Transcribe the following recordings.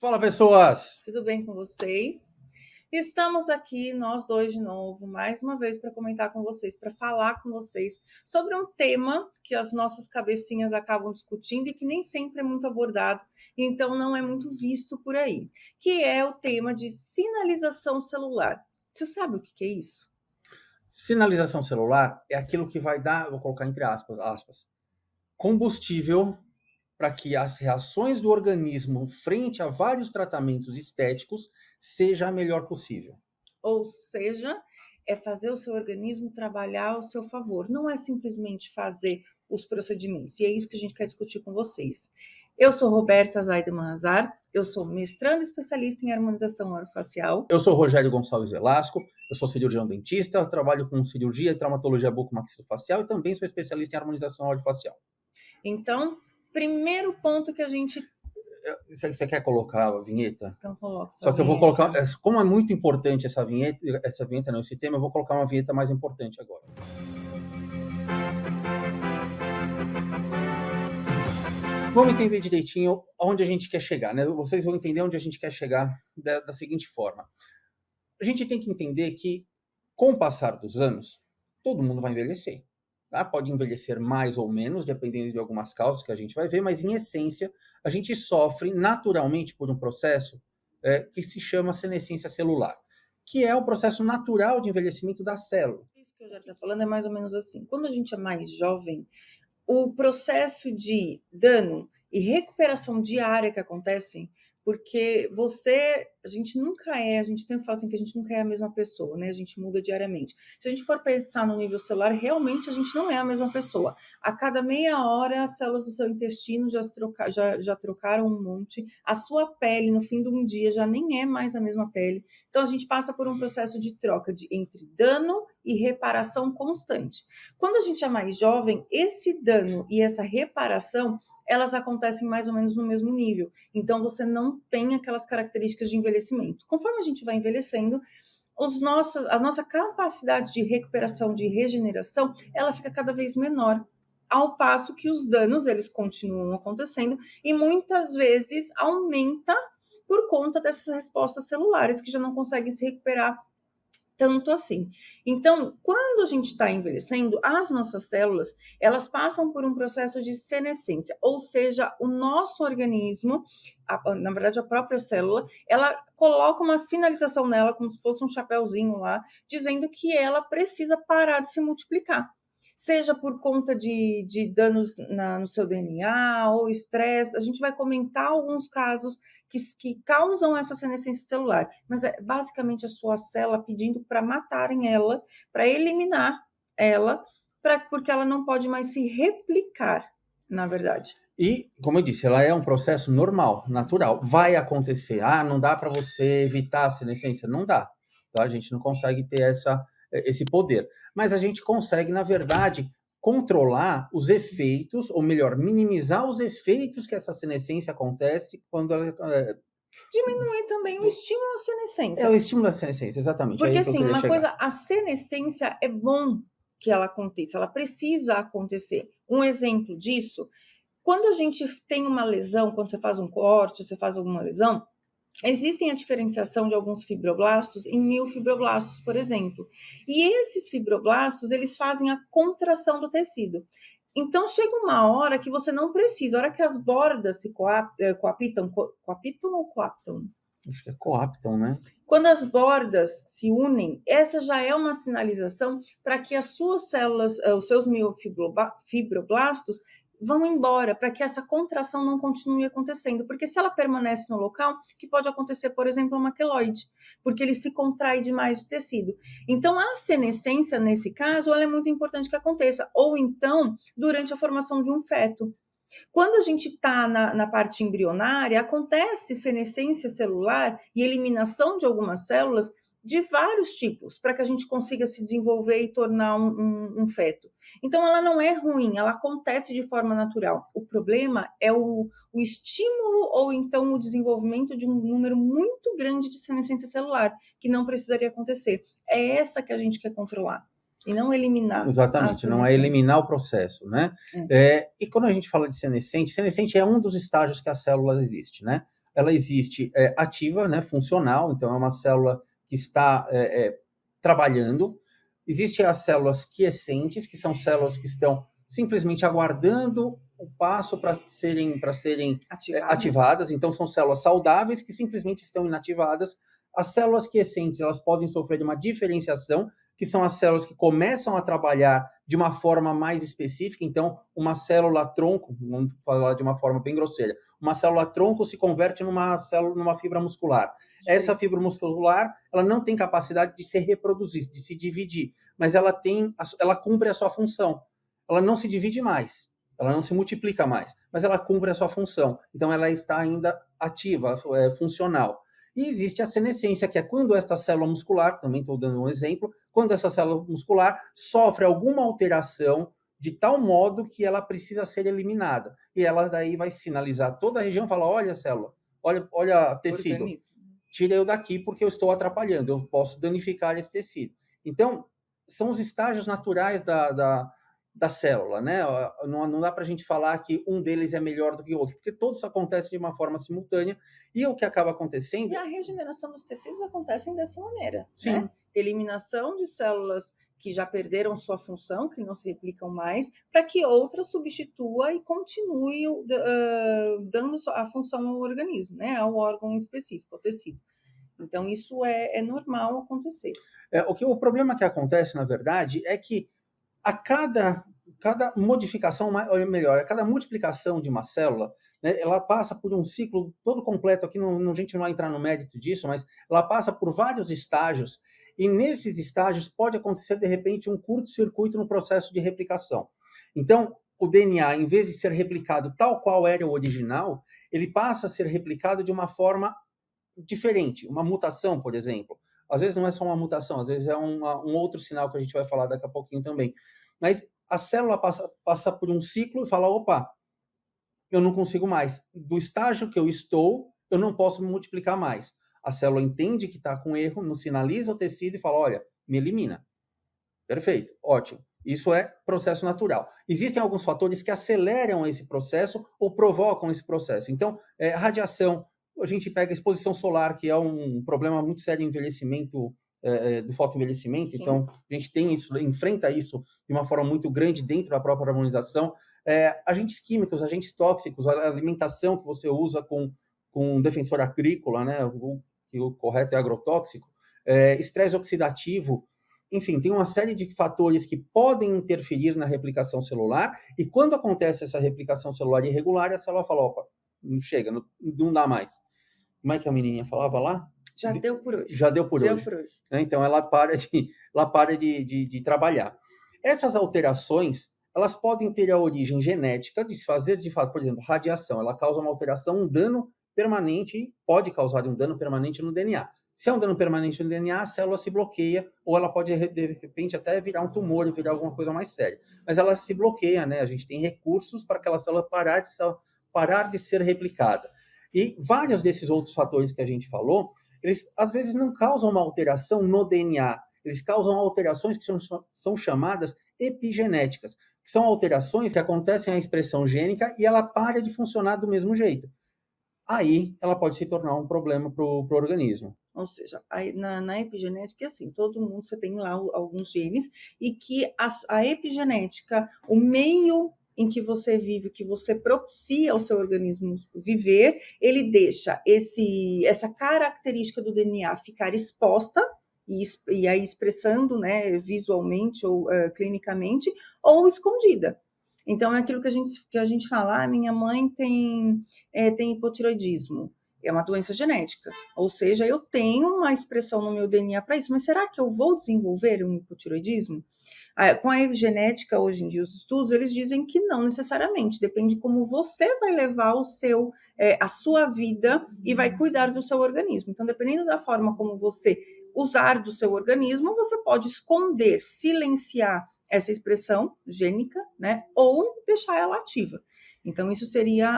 Fala, pessoas! Tudo bem com vocês? Estamos aqui, nós dois de novo, mais uma vez para comentar com vocês, para falar com vocês sobre um tema que as nossas cabecinhas acabam discutindo e que nem sempre é muito abordado, então não é muito visto por aí, que é o tema de sinalização celular. Você sabe o que é isso? Sinalização celular é aquilo que vai dar, vou colocar entre aspas, combustível para que as reações do organismo frente a vários tratamentos estéticos seja a melhor possível. Ou seja, é fazer o seu organismo trabalhar ao seu favor, não é simplesmente fazer os procedimentos. E é isso que a gente quer discutir com vocês. Eu sou Roberta Zaideman Azar, eu sou mestranda especialista em harmonização orofacial. Eu sou Rogério Gonçalves Velasco, eu sou cirurgião dentista, trabalho com cirurgia e traumatologia bucomaxilofacial e também sou especialista em harmonização orofacial. Então, primeiro ponto que a gente... Você quer colocar a vinheta? Então, coloca Só que eu vou colocar, como é muito importante essa vinheta não, esse tema, eu vou colocar uma vinheta mais importante agora. Vamos entender direitinho onde a gente quer chegar, né? Vocês vão entender onde a gente quer chegar da seguinte forma. A gente tem que entender que, com o passar dos anos, todo mundo vai envelhecer. Tá? Pode envelhecer mais ou menos, dependendo de algumas causas que a gente vai ver, mas, em essência, a gente sofre naturalmente por um processo que se chama senescência celular, que é o processo natural de envelhecimento da célula. Isso que eu já estou falando é mais ou menos assim. Quando a gente é mais jovem, o processo de dano e recuperação diária que acontecem, porque a gente sempre fala assim que a gente nunca é a mesma pessoa, né? A gente muda diariamente. Se a gente for pensar no nível celular, realmente a gente não é a mesma pessoa. A cada meia hora, as células do seu intestino já trocaram um monte, a sua pele, no fim de um dia, já nem é mais a mesma pele. Então, a gente passa por um processo de troca entre dano e reparação constante. Quando a gente é mais jovem, esse dano e essa reparação, elas acontecem mais ou menos no mesmo nível. Então, você não tem aquelas características de envelhecimento. Conforme a gente vai envelhecendo, a nossa capacidade de recuperação, de regeneração, ela fica cada vez menor. Ao passo que os danos, eles continuam acontecendo e muitas vezes aumenta por conta dessas respostas celulares que já não conseguem se recuperar tanto assim. Então, quando a gente está envelhecendo, as nossas células, elas passam por um processo de senescência, ou seja, o nosso organismo, na verdade a própria célula, ela coloca uma sinalização nela, como se fosse um chapéuzinho lá, dizendo que ela precisa parar de se multiplicar. Seja por conta de danos no seu DNA ou estresse, a gente vai comentar alguns casos que causam essa senescência celular, mas é basicamente a sua célula pedindo para matarem ela, para eliminar ela, porque ela não pode mais se replicar, na verdade. E, como eu disse, ela é um processo normal, natural. Vai acontecer. Não dá para você evitar a senescência? Não dá. Tá? A gente não consegue ter esse poder. Mas a gente consegue, na verdade, controlar os efeitos, ou melhor, minimizar os efeitos que essa senescência acontece quando ela... Diminuir também o estímulo à senescência. É o estímulo da senescência, exatamente. Porque, É aí que eu assim, queria uma chegar. coisa, a senescência é bom que ela aconteça, ela precisa acontecer. Um exemplo disso, quando a gente tem uma lesão, quando você faz um corte, você faz alguma lesão, existem a diferenciação de alguns fibroblastos em miofibroblastos, por exemplo. E esses fibroblastos, eles fazem a contração do tecido. Então, chega uma hora que você não precisa, a hora que as bordas se coapitam ou coaptam? Acho que é coaptam, né? Quando as bordas se unem, essa já é uma sinalização para que as suas células, os seus miofibroblastos, vão embora, para que essa contração não continue acontecendo. Porque se ela permanece no local, que pode acontecer, por exemplo, uma queloide, porque ele se contrai demais o tecido. Então, a senescência, nesse caso, ela é muito importante que aconteça. Ou então, durante a formação de um feto. Quando a gente está na parte embrionária, acontece senescência celular e eliminação de algumas células de vários tipos, para que a gente consiga se desenvolver e tornar um feto. Então, ela não é ruim, ela acontece de forma natural. O problema é o estímulo ou então o desenvolvimento de um número muito grande de senescência celular, que não precisaria acontecer. É essa que a gente quer controlar. E não eliminar. Exatamente, não é eliminar o processo, né? E quando a gente fala de senescente é um dos estágios que a célula existe, né? ela existe ativa, né, funcional, então é uma célula que está trabalhando. Existem as células quiescentes, que são células que estão simplesmente aguardando o passo para serem ativadas. Então, são células saudáveis que simplesmente estão inativadas. As células quiescentes, elas podem sofrer de uma diferenciação, que são as células que começam a trabalhar de uma forma mais específica. Então, uma célula-tronco, vamos falar de uma forma bem grosseira, uma célula-tronco se converte numa fibra muscular. Sim. Essa fibra muscular, ela não tem capacidade de se reproduzir, de se dividir, mas ela cumpre a sua função. Ela não se divide mais, ela não se multiplica mais, mas ela cumpre a sua função. Então, ela está ainda ativa, funcional. E existe a senescência, que é quando esta célula muscular, também estou dando um exemplo, quando essa célula muscular sofre alguma alteração de tal modo que ela precisa ser eliminada. E ela daí vai sinalizar toda a região, fala, olha célula, olha tecido, tira eu daqui porque eu estou atrapalhando, eu posso danificar esse tecido. Então, são os estágios naturais da célula, né? Não dá para a gente falar que um deles é melhor do que o outro, porque todos acontecem de uma forma simultânea, e o que acaba acontecendo... E a regeneração dos tecidos acontece dessa maneira, sim, né? Eliminação de células que já perderam sua função, que não se replicam mais, para que outra substitua e continue dando a função ao organismo, né? Ao órgão específico, ao tecido. Então, isso é normal acontecer. O problema que acontece, na verdade, é que a cada modificação, ou melhor, a cada multiplicação de uma célula, né, ela passa por um ciclo todo completo, aqui a gente não vai entrar no mérito disso, mas ela passa por vários estágios, e nesses estágios pode acontecer, de repente, um curto-circuito no processo de replicação. Então, o DNA, em vez de ser replicado tal qual era o original, ele passa a ser replicado de uma forma diferente, uma mutação, por exemplo. Às vezes não é só uma mutação, às vezes é um outro sinal que a gente vai falar daqui a pouquinho também. Mas a célula passa por um ciclo e fala, opa, eu não consigo mais. Do estágio que eu estou, eu não posso me multiplicar mais. A célula entende que está com erro, nos sinaliza o tecido e fala, olha, me elimina. Perfeito, ótimo. Isso é processo natural. Existem alguns fatores que aceleram esse processo ou provocam esse processo. Então, radiação, a gente pega a exposição solar, que é um problema muito sério em envelhecimento, do fotoenvelhecimento. Sim. Então, a gente tem isso, enfrenta isso de uma forma muito grande dentro da própria harmonização. Agentes químicos, agentes tóxicos, a alimentação que você usa com defensor agrícola, né, que o correto é agrotóxico, estresse oxidativo, enfim, tem uma série de fatores que podem interferir na replicação celular, e quando acontece essa replicação celular irregular, a célula fala, opa, não chega, não dá mais. Como é que a menininha falava lá? Já deu por hoje. Já deu por hoje. Então, ela para de trabalhar. Essas alterações, elas podem ter a origem genética de se fazer, de fato, por exemplo, radiação, ela causa uma alteração, um dano permanente, pode causar um dano permanente no DNA. Se é um dano permanente no DNA, a célula se bloqueia, ou ela pode, de repente, até virar um tumor, virar alguma coisa mais séria. Mas ela se bloqueia, né? A gente tem recursos para aquela célula parar de ser replicada. E vários desses outros fatores que a gente falou, eles, às vezes, não causam uma alteração no DNA, eles causam alterações que são chamadas epigenéticas, que são alterações que acontecem na expressão gênica e ela para de funcionar do mesmo jeito. Aí, ela pode se tornar um problema para o organismo. Ou seja, na epigenética, assim, todo mundo, você tem lá alguns genes, e que a epigenética, o meio em que você vive, que você propicia ao seu organismo viver, ele deixa essa característica do DNA ficar exposta, e aí expressando, né, visualmente ou clinicamente, ou escondida. Então, é aquilo que a gente fala, minha mãe tem hipotiroidismo. É uma doença genética, ou seja, eu tenho uma expressão no meu DNA para isso, mas será que eu vou desenvolver um hipotiroidismo? Com a epigenética, hoje em dia, os estudos, eles dizem que não necessariamente, depende de como você vai levar a sua vida e vai cuidar do seu organismo. Então, dependendo da forma como você usar do seu organismo, você pode esconder, silenciar essa expressão gênica, né, ou deixar ela ativa. Então, isso seria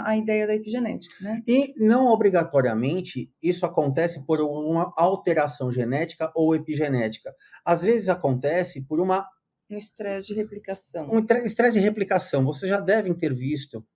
a ideia da epigenética, né? E não obrigatoriamente isso acontece por uma alteração genética ou epigenética. Às vezes acontece por um estresse de replicação. Um estresse de replicação. Vocês já devem ter visto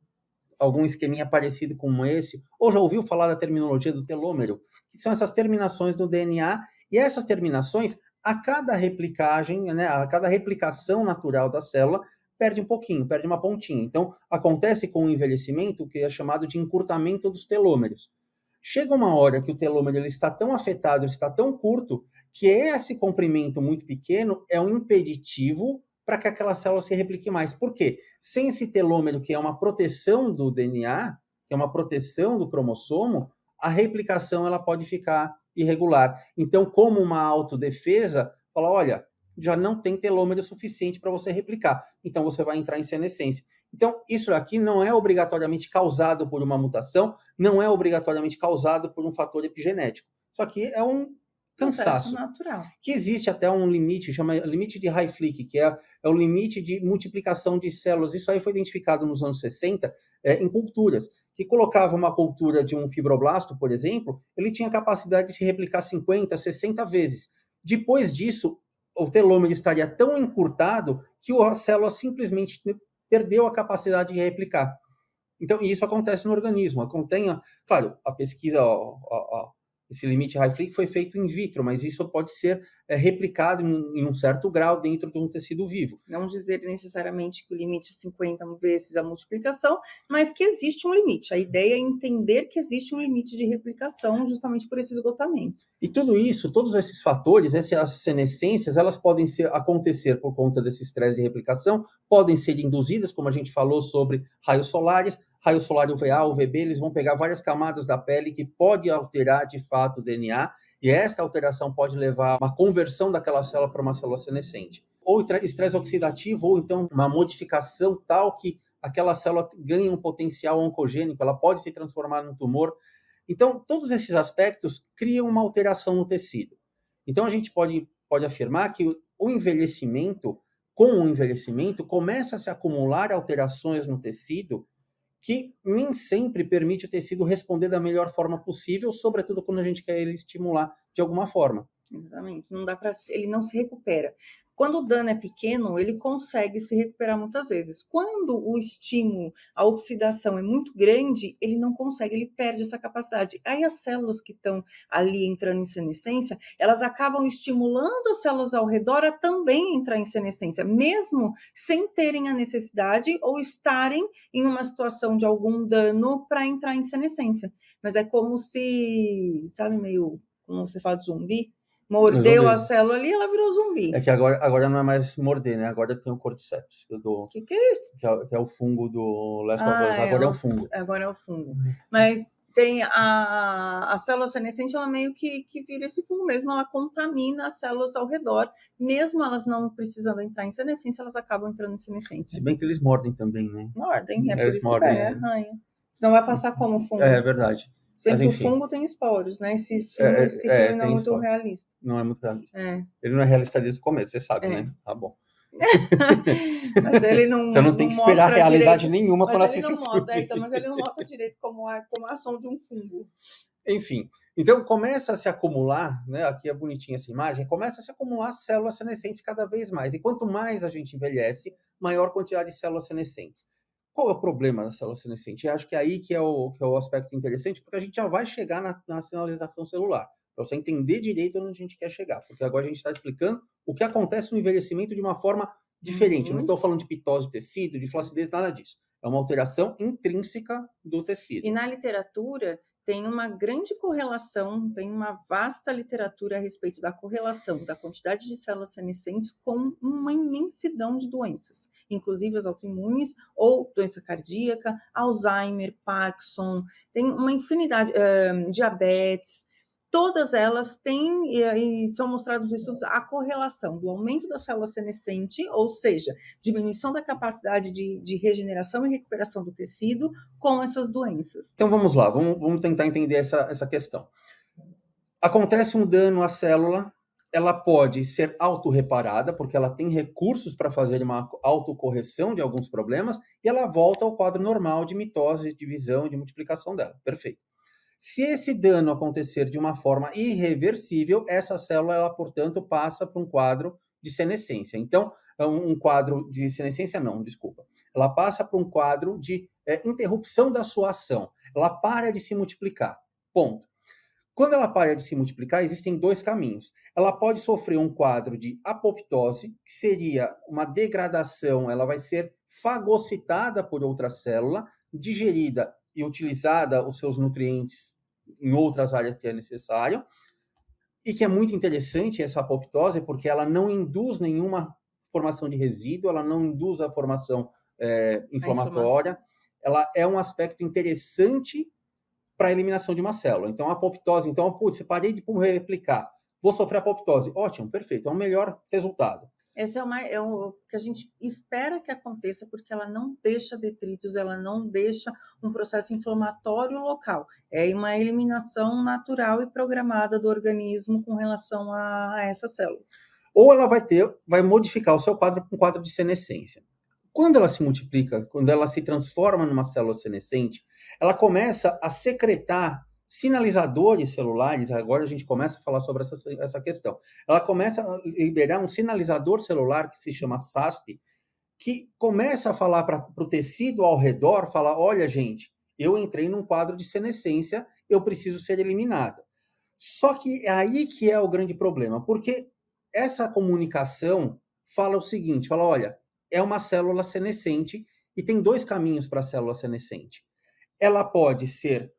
algum esqueminha parecido com esse, ou já ouviu falar da terminologia do telômero, que são essas terminações do DNA, e essas terminações, a cada replicagem, né, a cada replicação natural da célula, perde um pouquinho, perde uma pontinha. Então, acontece com o envelhecimento o que é chamado de encurtamento dos telômeros. Chega uma hora que o telômero ele está tão afetado, ele está tão curto, que esse comprimento muito pequeno é um impeditivo para que aquela célula se replique mais. Por quê? Sem esse telômero, que é uma proteção do DNA, que é uma proteção do cromossomo, a replicação ela pode ficar irregular. Então, como uma autodefesa, fala, olha, já não tem telômero suficiente para você replicar. Então, você vai entrar em senescência. Então, isso aqui não é obrigatoriamente causado por uma mutação, não é obrigatoriamente causado por um fator epigenético. Isso aqui é um Processo cansaço. natural. Que existe até um limite, chama limite de Hayflick, que é o limite de multiplicação de células. Isso aí foi identificado nos anos 60 em culturas, que colocava uma cultura de um fibroblasto, por exemplo, ele tinha capacidade de se replicar 50, 60 vezes. Depois disso, o telômero estaria tão encurtado que a célula simplesmente perdeu a capacidade de replicar. Então, isso acontece no organismo. Claro, a pesquisa, esse limite Hayflick foi feito in vitro, mas isso pode ser replicado em um certo grau dentro de um tecido vivo. Não dizer necessariamente que o limite é 50 vezes a multiplicação, mas que existe um limite. A ideia é entender que existe um limite de replicação justamente por esse esgotamento. E tudo isso, todos esses fatores, essas senescências, elas podem acontecer por conta desse estresse de replicação, podem ser induzidas, como a gente falou sobre raios solares, raio solar UVA, UVB, eles vão pegar várias camadas da pele que pode alterar de fato o DNA, e esta alteração pode levar a uma conversão daquela célula para uma célula senescente. Ou estresse oxidativo, ou então uma modificação tal que aquela célula ganha um potencial oncogênico, ela pode se transformar num tumor. Então, todos esses aspectos criam uma alteração no tecido. Então, a gente pode afirmar que o envelhecimento, com o envelhecimento, começa a se acumular alterações no tecido que nem sempre permite o tecido responder da melhor forma possível, sobretudo quando a gente quer ele estimular de alguma forma. Exatamente. Não dá para, ele não se recupera. Quando o dano é pequeno, ele consegue se recuperar muitas vezes. Quando o estímulo, a oxidação é muito grande, ele não consegue, ele perde essa capacidade. Aí as células que estão ali entrando em senescência, elas acabam estimulando as células ao redor a também entrar em senescência, mesmo sem terem a necessidade ou estarem em uma situação de algum dano para entrar em senescência. Mas é como se, sabe, meio como você fala de zumbi, mordeu a célula ali, ela virou zumbi. É que agora não é mais morder, né? Agora tem o cordyceps. O que é isso? Que é o fungo do Last of Us. Agora é o fungo. Agora é o fungo. Mas tem a célula senescente, ela meio que vira esse fungo mesmo, ela contamina as células ao redor, mesmo elas não precisando entrar em senescência, elas acabam entrando em senescência. Se bem que eles mordem também, né? Mordem, é por isso que arranha. Senão vai passar como fungo. É verdade. Mas o fungo tem esporos, né? Esse filme não é muito realista. Não é muito realista. Ele não é realista desde o começo, você sabe, né? Tá bom. Mas ele não. Você não tem que esperar realidade nenhuma quando assiste o filme. Mas ele não mostra direito como a ação de um fungo. Enfim, então começa a se acumular, né? Aqui é bonitinha essa imagem, começa a se acumular células senescentes cada vez mais. E quanto mais a gente envelhece, maior quantidade de células senescentes. Qual é o problema da célula senescente? Eu acho que é aí que é o aspecto interessante, porque a gente já vai chegar na sinalização celular, para você entender direito onde a gente quer chegar. Porque agora a gente está explicando o que acontece no envelhecimento de uma forma diferente. Eu não estou falando de pitose de tecido, de flacidez, nada disso. É uma alteração intrínseca do tecido. E na literatura tem uma grande correlação, tem uma vasta literatura a respeito da correlação da quantidade de células senescentes com uma imensidão de doenças, inclusive as autoimunes ou doença cardíaca, Alzheimer, Parkinson, tem uma infinidade, diabetes. Todas elas têm, e são mostrados nos estudos, a correlação do aumento da célula senescente, ou seja, diminuição da capacidade de regeneração e recuperação do tecido com essas doenças. Então vamos lá, vamos tentar entender essa questão. Acontece um dano à célula, ela pode ser autorreparada, porque ela tem recursos para fazer uma autocorreção de alguns problemas, e ela volta ao quadro normal de mitose, de divisão, de multiplicação dela. Perfeito. Se esse dano acontecer de uma forma irreversível, essa célula, ela, portanto, passa para um quadro de senescência. Então, um quadro de senescência, não, desculpa. Ela passa para um quadro de interrupção da sua ação. Ela para de se multiplicar. Ponto. Quando ela para de se multiplicar, existem dois caminhos. Ela pode sofrer um quadro de apoptose, que seria uma degradação, ela vai ser fagocitada por outra célula, digerida e utilizada os seus nutrientes em outras áreas que é necessário, e que é muito interessante essa apoptose, porque ela não induz nenhuma formação de resíduo, ela não induz a formação inflamatória, ela é um aspecto interessante para a eliminação de uma célula. Então, a apoptose, então, putz, parei de replicar, vou sofrer apoptose. Ótimo, perfeito, é o melhor resultado. Esse é o que a gente espera que aconteça, porque ela não deixa detritos, ela não deixa um processo inflamatório local. É uma eliminação natural e programada do organismo com relação a essa célula. Ou ela vai modificar o seu quadro com um quadro de senescência. Quando ela se multiplica, quando ela se transforma numa célula senescente, ela começa a secretar sinalizadores celulares. Agora a gente começa a falar sobre essa questão. Ela começa a liberar um sinalizador celular que se chama SASP, que começa a falar para o tecido ao redor, falar, olha, gente, eu entrei num quadro de senescência, eu preciso ser eliminada. Só que é aí que é o grande problema, porque essa comunicação fala o seguinte, fala, olha, é uma célula senescente e tem dois caminhos para a célula senescente. Ela pode ser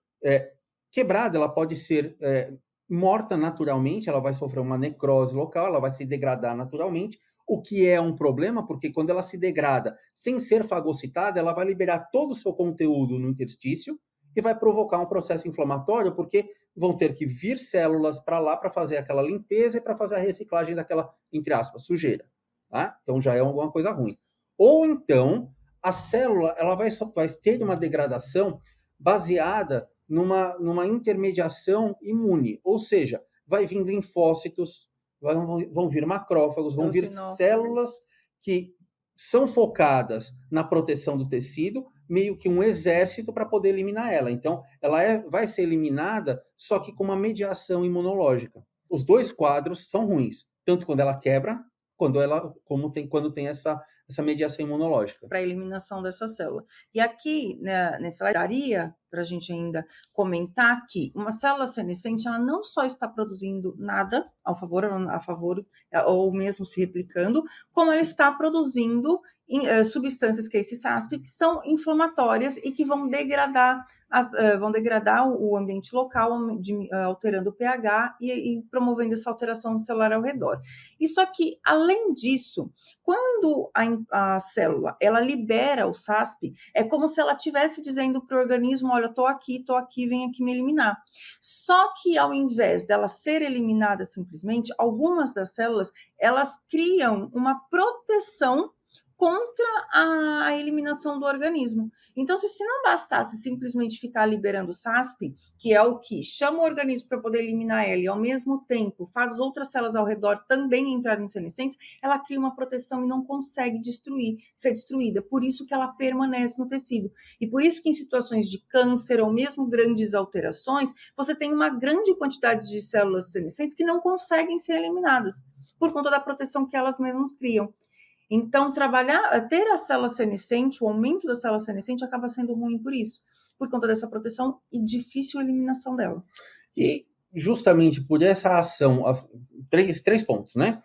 quebrada, ela pode ser morta naturalmente, ela vai sofrer uma necrose local, ela vai se degradar naturalmente, o que é um problema, porque quando ela se degrada sem ser fagocitada, ela vai liberar todo o seu conteúdo no interstício e vai provocar um processo inflamatório, porque vão ter que vir células para lá para fazer aquela limpeza e para fazer a reciclagem daquela, entre aspas, sujeira. Tá? Então já é alguma coisa ruim. Ou então, a célula ela vai ter uma degradação baseada numa intermediação imune, ou seja, vai vir linfócitos, vão vir macrófagos, vão vir células que são focadas na proteção do tecido, meio que um exército para poder eliminar ela. Então, ela vai ser eliminada, só que com uma mediação imunológica. Os dois quadros são ruins, tanto quando ela quebra, quando tem essa mediação imunológica. Para a eliminação dessa célula. E aqui, né, nessa daria para a gente ainda comentar que uma célula senescente, ela não só está produzindo nada a favor, ou mesmo se replicando, como ela está produzindo substâncias que é esse SASP, que são inflamatórias e que vão degradar o ambiente local, alterando o pH e promovendo essa alteração celular ao redor. Isso aqui, além disso, quando a célula ela libera o SASP, é como se ela estivesse dizendo para o organismo, olha, estou aqui, vem aqui me eliminar. Só que ao invés dela ser eliminada simplesmente, algumas das células, elas criam uma proteção contra a eliminação do organismo. Então, se não bastasse simplesmente ficar liberando o SASP, que é o que chama o organismo para poder eliminar ela e, ao mesmo tempo, faz outras células ao redor também entrarem em senescência, ela cria uma proteção e não consegue ser destruída. Por isso que ela permanece no tecido. E por isso que em situações de câncer ou mesmo grandes alterações, você tem uma grande quantidade de células senescentes que não conseguem ser eliminadas, por conta da proteção que elas mesmas criam. Então, ter a célula senescente, o aumento da célula senescente acaba sendo ruim por isso, por conta dessa proteção e difícil eliminação dela. E justamente por essa ação, três pontos, né?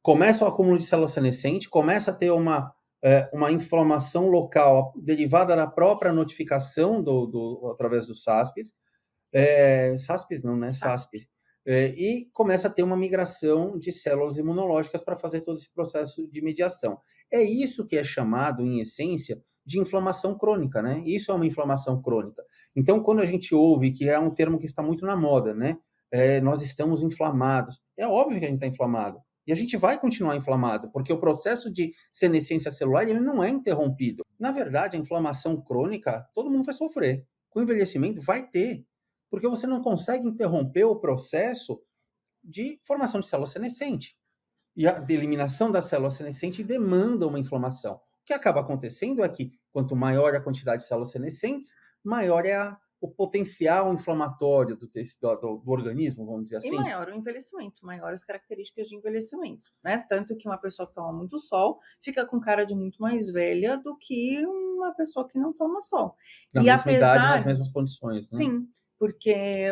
Começa o acúmulo de célula senescente, começa a ter uma inflamação local derivada da própria notificação através dos SASPs. SASPs não, né? SASP. E começa a ter uma migração de células imunológicas para fazer todo esse processo de mediação. É isso que é chamado, em essência, de inflamação crônica, né? Isso é uma inflamação crônica. Então, quando a gente ouve, que é um termo que está muito na moda, né? Nós estamos inflamados. É óbvio que a gente está inflamado. E a gente vai continuar inflamado, porque o processo de senescência celular ele não é interrompido. Na verdade, a inflamação crônica, todo mundo vai sofrer. Com o envelhecimento, vai ter. Porque você não consegue interromper o processo de formação de célula senescente. E a eliminação da célula senescente demanda uma inflamação. O que acaba acontecendo é que, quanto maior a quantidade de células senescentes, maior é o potencial inflamatório do organismo, vamos dizer E assim. maior o envelhecimento, maiores características de envelhecimento, né? Tanto que uma pessoa que toma muito sol fica com cara de muito mais velha do que uma pessoa que não toma sol. Na E mesma idade, nas apesar, mesmas condições, né? sim, porque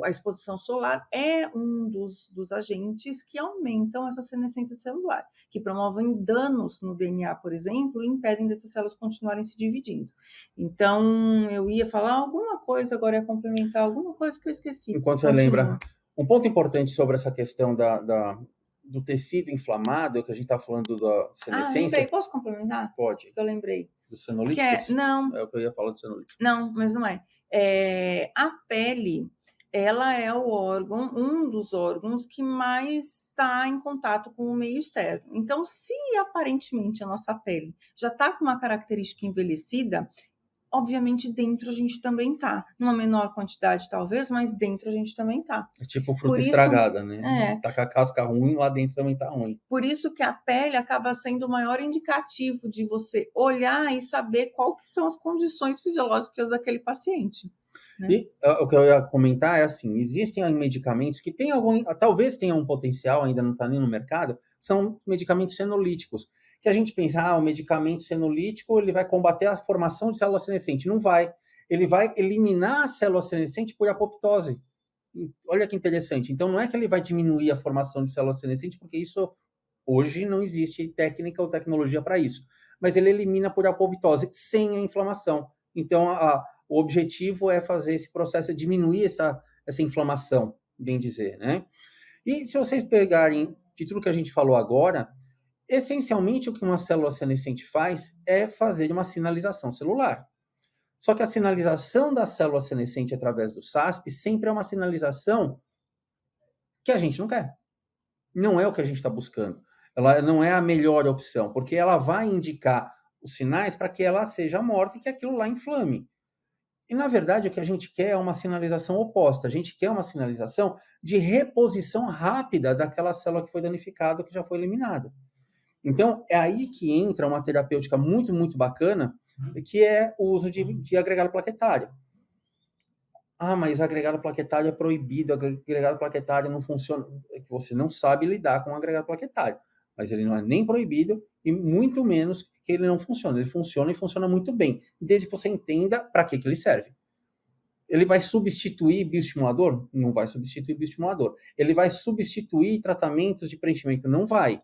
a exposição solar é um dos agentes que aumentam essa senescência celular, que promovem danos no DNA, por exemplo, e impedem dessas células continuarem se dividindo. Então, eu ia falar alguma coisa, agora ia complementar alguma coisa que eu esqueci. Enquanto você Continua. lembra, um ponto importante sobre essa questão do tecido inflamado, que a gente está falando da senescência. Lembrei, posso complementar? Pode. Que eu lembrei. Dos senolíticos? Não. É o que eu ia falar dos senolíticos. Não, mas não é. A pele, ela é o órgão, um dos órgãos que mais está em contato com o meio externo. Então, se aparentemente a nossa pele já está com uma característica envelhecida, obviamente dentro a gente também está. Numa menor quantidade, talvez, mas dentro a gente também está. É tipo fruta estragada, né? É. Tá com a casca ruim, lá dentro também tá ruim. Por isso que a pele acaba sendo o maior indicativo de você olhar e saber qual que são as condições fisiológicas daquele paciente. Né? E o que eu ia comentar é assim, existem medicamentos que tem talvez tenham um potencial, ainda não está nem no mercado, são medicamentos senolíticos, que a gente pensa, o medicamento senolítico ele vai combater a formação de célula senescente. Não vai. Ele vai eliminar a célula senescente por apoptose. Olha que interessante. Então, não é que ele vai diminuir a formação de célula senescente, porque isso hoje não existe técnica ou tecnologia para isso. Mas ele elimina por apoptose, sem a inflamação. Então, o objetivo é fazer esse processo, diminuir essa inflamação, bem dizer, né? E se vocês pegarem de tudo que a gente falou agora, essencialmente o que uma célula senescente faz é fazer uma sinalização celular. Só que a sinalização da célula senescente através do SASP sempre é uma sinalização que a gente não quer. Não é o que a gente está buscando. Ela não é a melhor opção, porque ela vai indicar os sinais para que ela seja morta e que aquilo lá inflame. E, na verdade, o que a gente quer é uma sinalização oposta. A gente quer uma sinalização de reposição rápida daquela célula que foi danificada, que já foi eliminada. Então, é aí que entra uma terapêutica muito, muito bacana, que é o uso de agregado plaquetário. Mas agregado plaquetário é proibido, agregado plaquetário não funciona. É que você não sabe lidar com o agregado plaquetário. Mas ele não é nem proibido e muito menos que ele não funciona. Ele funciona e funciona muito bem, desde que você entenda para que ele serve. Ele vai substituir bioestimulador? Não vai substituir bioestimulador. Ele vai substituir tratamentos de preenchimento? Não vai.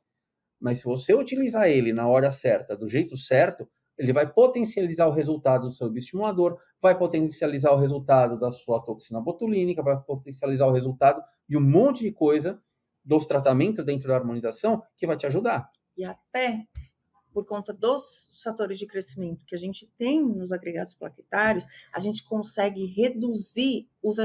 Mas se você utilizar ele na hora certa, do jeito certo, ele vai potencializar o resultado do seu bioestimulador, vai potencializar o resultado da sua toxina botulínica, vai potencializar o resultado de um monte de coisa dos tratamentos dentro da harmonização que vai te ajudar. E até por conta dos fatores de crescimento que a gente tem nos agregados plaquetários, a gente consegue reduzir os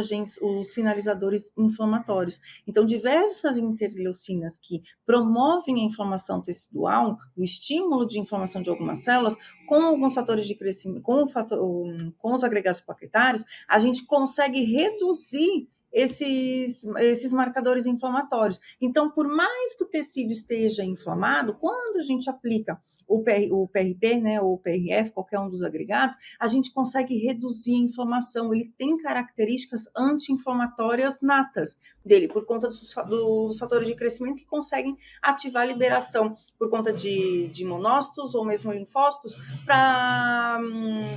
sinalizadores inflamatórios. Então, diversas interleucinas que promovem a inflamação tecidual, o estímulo de inflamação de algumas células, com alguns fatores de crescimento, com os agregados plaquetários, a gente consegue reduzir esses marcadores inflamatórios. Então, por mais que o tecido esteja inflamado, quando a gente aplica o PRP, né, ou o PRF, qualquer um dos agregados, a gente consegue reduzir a inflamação. Ele tem características anti-inflamatórias natas dele, por conta dos fatores de crescimento que conseguem ativar a liberação por conta de monócitos ou mesmo linfócitos para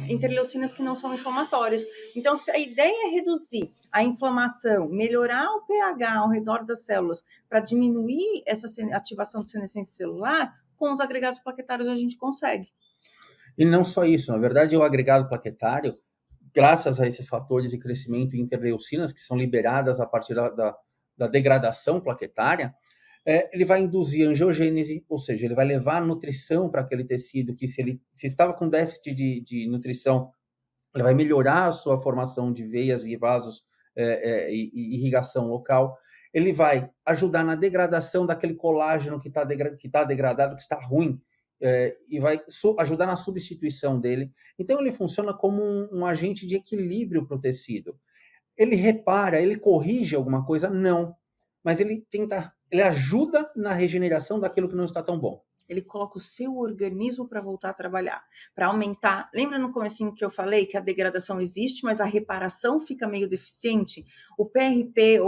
interleucinas que não são inflamatórias. Então, se a ideia é reduzir a inflamação, melhorar o pH ao redor das células para diminuir essa ativação de senescência celular, com os agregados plaquetários a gente consegue. E não só isso, na verdade, o agregado plaquetário, graças a esses fatores de crescimento em interleucinas que são liberadas a partir da degradação plaquetária, ele vai induzir angiogênese, ou seja, ele vai levar a nutrição para aquele tecido que se estava com déficit de nutrição, ele vai melhorar a sua formação de veias e vasos e irrigação local. Ele vai ajudar na degradação daquele colágeno que está degradado, que está ruim, e vai ajudar na substituição dele. Então, ele funciona como um agente de equilíbrio para o tecido. Ele repara, ele corrige alguma coisa? Não. Mas ele ajuda na regeneração daquilo que não está tão bom. Ele coloca o seu organismo para voltar a trabalhar, para aumentar. Lembra no comecinho que eu falei que a degradação existe, mas a reparação fica meio deficiente? O PRP,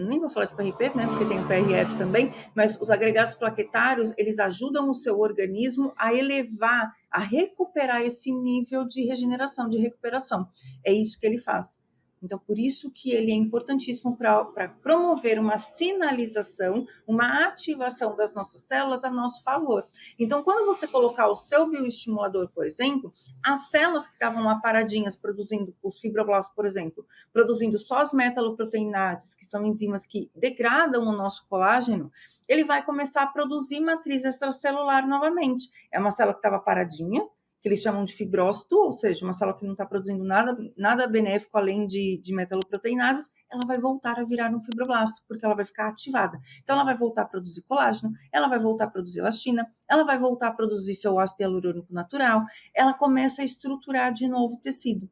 nem vou falar de PRP, né, porque tem o PRF também, mas os agregados plaquetários, eles ajudam o seu organismo a elevar, a recuperar esse nível de regeneração, de recuperação. É isso que ele faz. Então, por isso que ele é importantíssimo para promover uma sinalização, uma ativação das nossas células a nosso favor. Então, quando você colocar o seu bioestimulador, por exemplo, as células que estavam lá paradinhas produzindo, os fibroblastos, por exemplo, produzindo só as metaloproteinases, que são enzimas que degradam o nosso colágeno, ele vai começar a produzir matriz extracelular novamente. É uma célula que estava paradinha, que eles chamam de fibrócito, ou seja, uma célula que não está produzindo nada benéfico além de metaloproteinases, ela vai voltar a virar um fibroblasto, porque ela vai ficar ativada. Então, ela vai voltar a produzir colágeno, ela vai voltar a produzir elastina, ela vai voltar a produzir seu ácido hialurônico natural, ela começa a estruturar de novo o tecido.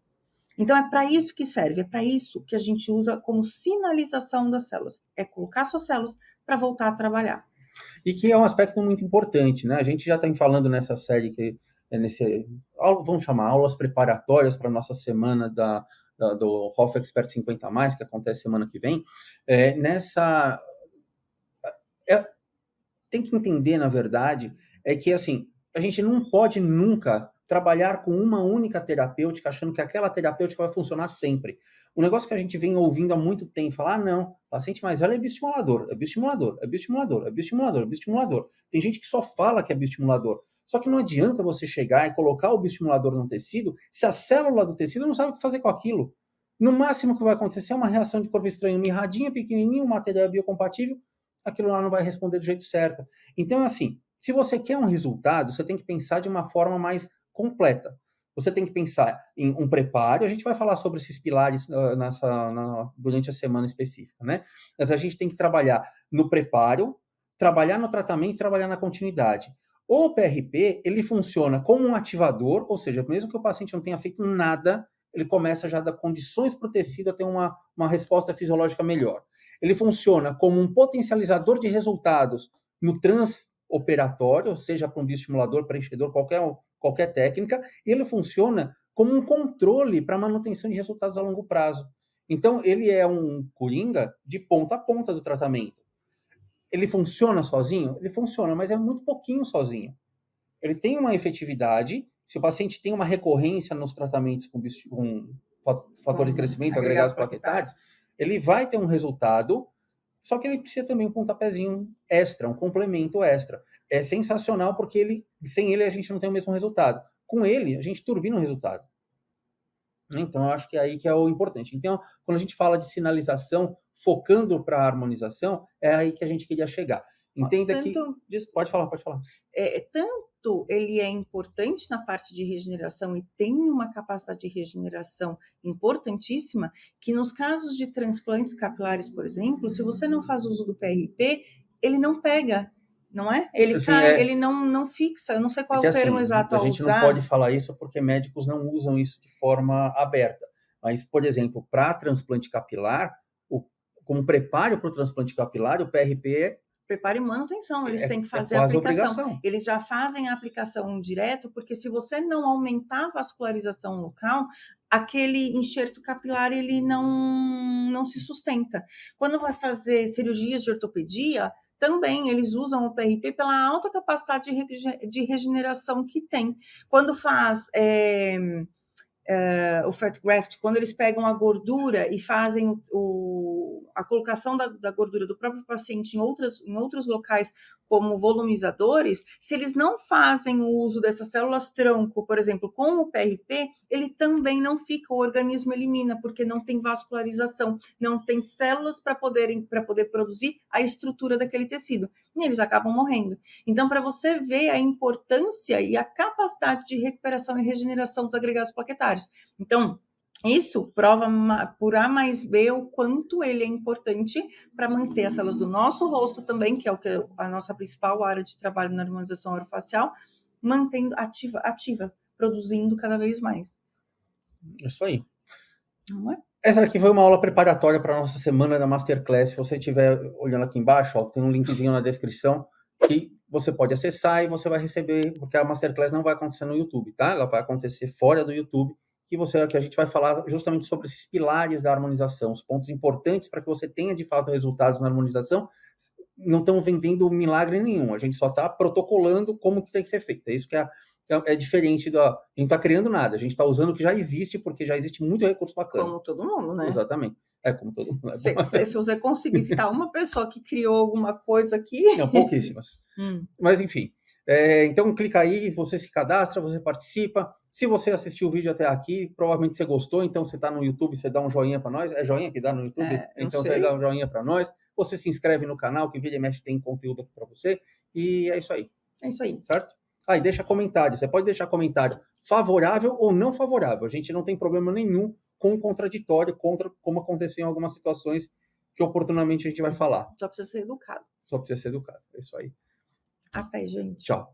Então, é para isso que serve, é para isso que a gente usa como sinalização das células, é colocar suas células para voltar a trabalhar. E que é um aspecto muito importante, né? A gente já está falando nessa série que vamos chamar aulas preparatórias para a nossa semana do Hoff Expert 50+, que acontece semana que vem. Tem que entender, na verdade, é que assim, a gente não pode nunca trabalhar com uma única terapêutica, achando que aquela terapêutica vai funcionar sempre. O negócio que a gente vem ouvindo há muito tempo, falar, não, paciente mais velho é bioestimulador, é bioestimulador, é bioestimulador, é bioestimulador, é bioestimulador. Tem gente que só fala que é bioestimulador. Só que não adianta você chegar e colocar o bioestimulador no tecido se a célula do tecido não sabe o que fazer com aquilo. No máximo que vai acontecer é uma reação de corpo estranho mirradinha, pequenininha, um material biocompatível, aquilo lá não vai responder do jeito certo. Então, assim, se você quer um resultado, você tem que pensar de uma forma mais completa. Você tem que pensar em um preparo, a gente vai falar sobre esses pilares durante a semana específica, né? Mas a gente tem que trabalhar no preparo, trabalhar no tratamento e trabalhar na continuidade. O PRP, ele funciona como um ativador, ou seja, mesmo que o paciente não tenha feito nada, ele começa já a dar condições para o tecido a ter uma resposta fisiológica melhor. Ele funciona como um potencializador de resultados no transoperatório, seja para um bioestimulador, preenchedor, qualquer técnica, e ele funciona como um controle para manutenção de resultados a longo prazo. Então, ele é um coringa de ponta a ponta do tratamento. Ele funciona sozinho? Ele funciona, mas é muito pouquinho sozinho. Ele tem uma efetividade, se o paciente tem uma recorrência nos tratamentos com fator de crescimento, agregados plaquetários, ele vai ter um resultado, só que ele precisa também um pontapézinho extra, um complemento extra. É sensacional porque sem ele a gente não tem o mesmo resultado. Com ele, a gente turbina o resultado. Então, eu acho que é aí que é o importante. Então, quando a gente fala de sinalização, focando para a harmonização, é aí que a gente queria chegar. Entenda que... Pode falar. Tanto ele é importante na parte de regeneração e tem uma capacidade de regeneração importantíssima, que nos casos de transplantes capilares, por exemplo, se você não faz uso do PRP, ele não pega, não é? Ele assim, cai, ele não fixa, eu não sei qual é o termo exato a usar. A gente não pode falar isso porque médicos não usam isso de forma aberta. Mas, por exemplo, para transplante capilar, como preparo para o transplante capilar, o PRP preparo e manutenção, eles têm que fazer a aplicação. Obrigação. Eles já fazem a aplicação direto, porque se você não aumentar a vascularização local, aquele enxerto capilar ele não se sustenta. Quando vai fazer cirurgias de ortopedia, também eles usam o PRP pela alta capacidade de regeneração que tem. Quando faz o fat graft, quando eles pegam a gordura e fazem a colocação da gordura do próprio paciente em outros locais como volumizadores, se eles não fazem o uso dessas células tronco, por exemplo, com o PRP, ele também não fica, o organismo elimina, porque não tem vascularização, não tem células para poder produzir a estrutura daquele tecido, e eles acabam morrendo. Então, para você ver a importância e a capacidade de recuperação e regeneração dos agregados plaquetários. Então, isso prova por A mais B o quanto ele é importante para manter as células do nosso rosto também, que é a nossa principal área de trabalho na harmonização orofacial, mantendo ativa, produzindo cada vez mais. Isso aí. Não é? Essa aqui foi uma aula preparatória para a nossa semana da Masterclass. Se você estiver olhando aqui embaixo, ó, tem um linkzinho na descrição que você pode acessar e você vai receber, porque a Masterclass não vai acontecer no YouTube, tá? Ela vai acontecer fora do YouTube, que a gente vai falar justamente sobre esses pilares da harmonização, os pontos importantes para que você tenha, de fato, resultados na harmonização. Não estamos vendendo milagre nenhum, a gente só está protocolando como que tem que ser feito. É isso que é diferente a gente não está criando nada, a gente está usando o que já existe, porque já existe muito recurso bacana. Como todo mundo, né? Exatamente. Como todo mundo. Se você conseguir citar uma pessoa que criou alguma coisa aqui... Não, pouquíssimas. Mas, enfim. Então, clica aí, você se cadastra, você participa. Se você assistiu o vídeo até aqui, provavelmente você gostou, então você está no YouTube, você dá um joinha para nós. É joinha que dá no YouTube? Então você dá um joinha para nós. Você se inscreve no canal, que vira e mexe tem conteúdo aqui para você. E é isso aí. É isso aí. Certo? E deixa comentário. Você pode deixar comentário favorável ou não favorável. A gente não tem problema nenhum com o contraditório, contra como aconteceu em algumas situações que oportunamente a gente vai falar. Só precisa ser educado. Só precisa ser educado. É isso aí. Até, gente. Tchau.